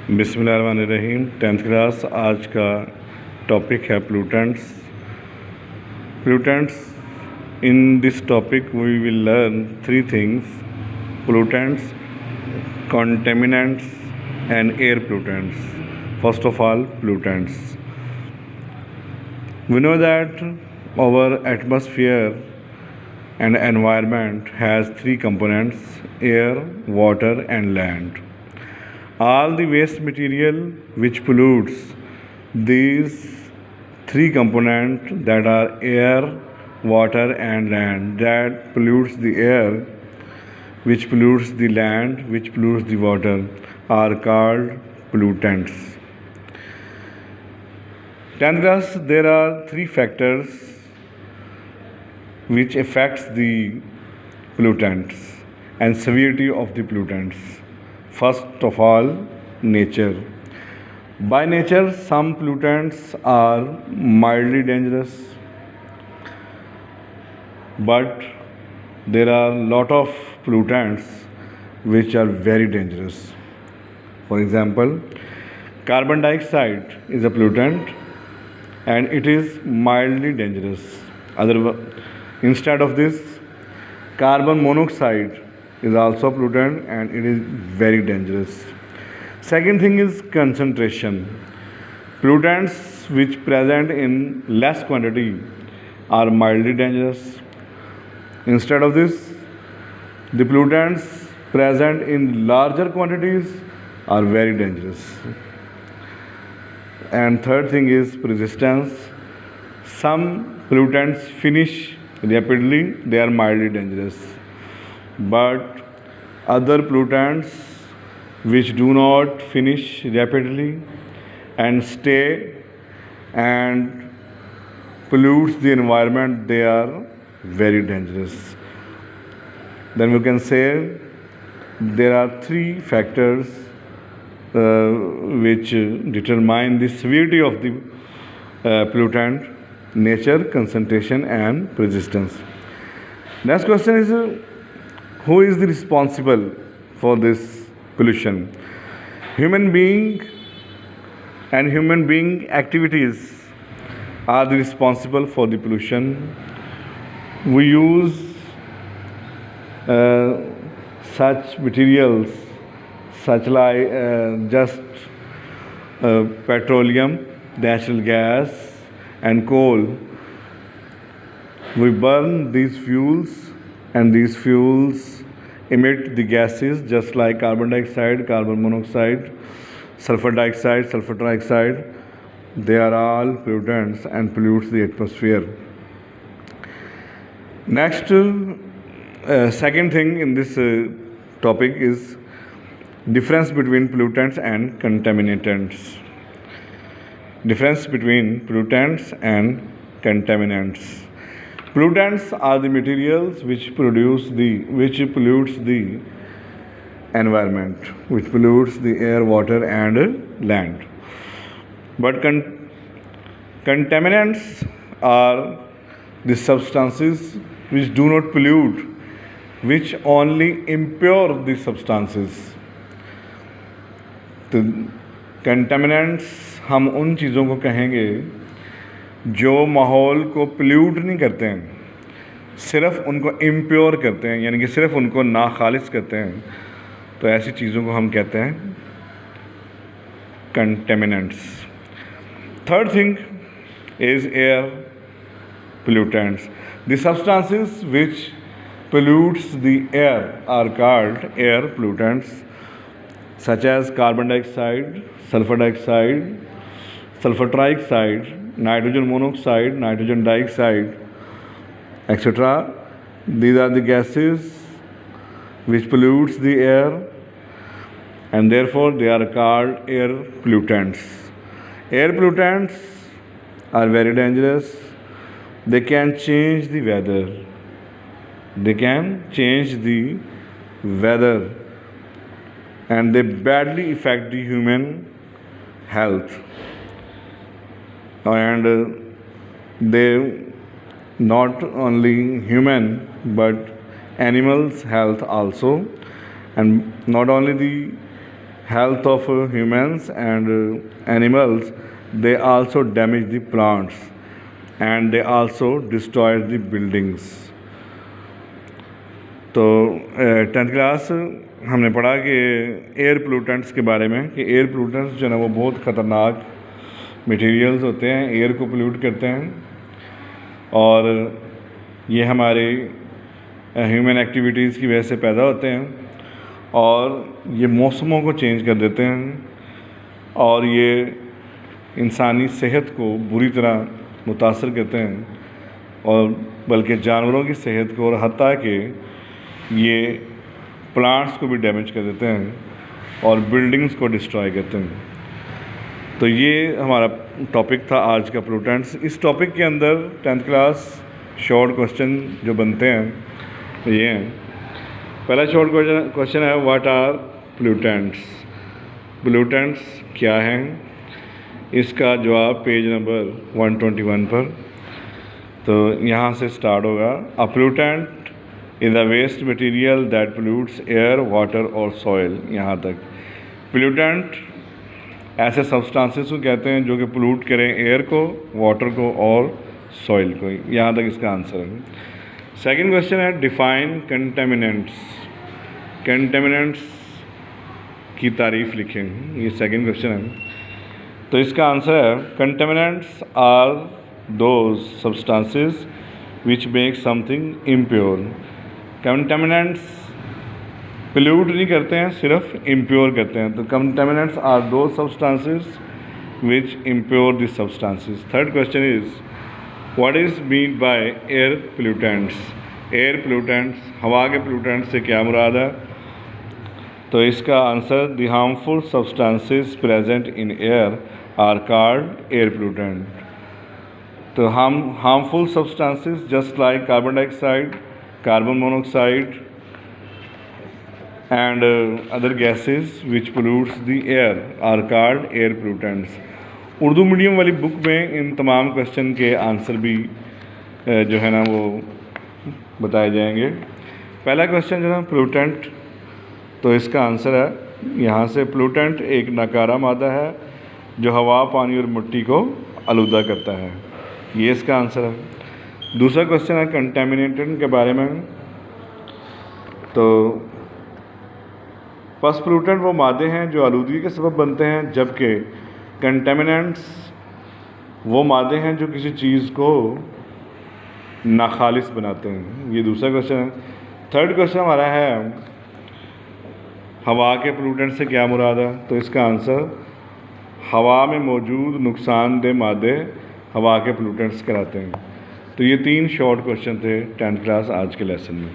बिस्मिल्लाहिर्रहमानिर्रहीम। 10th class आज का टॉपिक है pollutants. In this topic we will learn three things: pollutants, contaminants and air pollutants. First of all, pollutants. We know that our atmosphere and environment has three components: air, water and land. All the waste material which pollutes these three components, that are air, water and land, that pollutes the air, which pollutes the land, which pollutes the water, are called pollutants. 10th class, there are three factors which affects the pollutants and severity of the pollutants. First of all, nature. By nature, some pollutants are mildly dangerous, but there are lot of pollutants which are very dangerous. For example, carbon dioxide is a pollutant and it is mildly dangerous. Instead of this, carbon monoxide is also a pollutant and it is very dangerous. Second thing is concentration. Pollutants which present in less quantity are mildly dangerous. Instead of this, the pollutants present in larger quantities are very dangerous. And third thing is persistence. Some pollutants finish rapidly, they are mildly dangerous. But other pollutants which do not finish rapidly and stay and pollutes the environment, they are very dangerous. Then we can say there are three factors which determine the severity of the pollutant: nature, concentration and persistence. Next question is, who is the responsible for this pollution? Human being and human being activities are the responsible for the pollution. We use such materials such like petroleum, natural gas and coal. We burn these fuels and these fuels emit the gases just like carbon dioxide, carbon monoxide, sulfur dioxide, sulfur trioxide. They are all pollutants and pollutes the atmosphere. Next, second thing in this topic is difference between pollutants and contaminants. Difference between pollutants and contaminants. Pollutants are the materials which pollutes the environment, which pollutes the air, water and land. But contaminants are the substances which do not pollute, which only impure the substances. तो contaminants हम उन चीज़ों को कहेंगे जो माहौल को pollute नहीं करते हैं, सिर्फ उनको इम्प्योर करते हैं, यानी कि सिर्फ उनको नाखालिस करते हैं. तो ऐसी चीज़ों को हम कहते हैं contaminants. Third thing is air pollutants. The substances which pollutes the air are called air pollutants, such as carbon dioxide, sulfur dioxide, sulfur trioxide, nitrogen monoxide, nitrogen dioxide, etc. These are the gases which pollutes the air and therefore they are called air pollutants. Air pollutants are very dangerous. They can change the weather. And they badly affect the human health. And they not only human but animals' health also. And not only the health of humans and animals, they also damage the plants and they also destroy the buildings. तो 10th class हमने पढ़ा कि air pollutants के बारे में, कि air pollutants जो है वो बहुत ख़तरनाक मटेरियल्स होते हैं, एयर को पोल्यूट करते हैं और ये हमारे ह्यूमन एक्टिविटीज़ की वजह से पैदा होते हैं और ये मौसमों को चेंज कर देते हैं और ये इंसानी सेहत को बुरी तरह मुतासर करते हैं और बल्कि जानवरों की सेहत को, और हत्ता कि ये प्लांट्स को भी डैमेज कर देते हैं और बिल्डिंग्स को डिस्ट्रॉय करते हैं। तो ये हमारा टॉपिक था आज का पोल्यूटेंट्स। इस टॉपिक के अंदर 10th क्लास शॉर्ट क्वेश्चन जो बनते हैं ये हैं। पहला शॉर्ट क्वेश्चन है, व्हाट आर पोल्यूटेंट्स? पोल्यूटेंट्स क्या हैं? इसका जवाब पेज नंबर 121 पर। तो यहाँ से स्टार्ट होगा। A pollutant is a waste material that pollutes air, water और सॉइल। यहाँ तक पोल्यूटेंट ऐसे सब्सटेंसेस को कहते हैं जो कि पोल्यूट करें एयर को, वाटर को और सॉइल को। यहाँ तक इसका आंसर है। सेकंड क्वेश्चन है, डिफाइन कंटेमिनेंट्स। कंटेमिनेंट्स की तारीफ़ लिखें। ये सेकंड क्वेश्चन है। तो इसका आंसर है, contaminants are those substances which make something impure. Contaminants pollute नहीं करते हैं, सिर्फ इम्प्योर करते हैं। तो contaminants are those substances which impure this substances. Third question is, what is mean by air pollutants? Air pollutants, हवा के पोल्यूटेंट्स से क्या मुराद है? तो इसका answer, the harmful substances present in air are called air pollutant. तो harmful substances just like carbon dioxide, carbon monoxide and other gases which pollutes the air are called air pollutants। Urdu medium वाली book में इन तमाम question के answer भी जो है ना वो बताए जाएंगे। पहला क्वेश्चन जो है पोल्यूटेंट, तो इसका आंसर है यहाँ से, पोल्यूटेंट एक नाकारा मादा है जो हवा, पानी और मिट्टी को आलूदा करता है। ये इसका आंसर है। दूसरा क्वेश्चन है कंटेमिनेटेड के बारे में। तो फर्स्ट पोल्यूटेंट वो मादे हैं जो आलूदगी के सबब बनते हैं, जबकि कंटेमिनेंट्स वो मादे हैं जो किसी चीज़ को नाखालिस बनाते हैं। ये दूसरा क्वेश्चन है। थर्ड क्वेश्चन हमारा है, हवा के पोल्यूटेंट से क्या मुराद है? तो इसका आंसर, हवा में मौजूद नुकसानदेह मादे हवा के पोल्यूटेंट्स कहलाते हैं। तो ये 3 शॉर्ट क्वेश्चन थे 10th क्लास आज के लेसन में।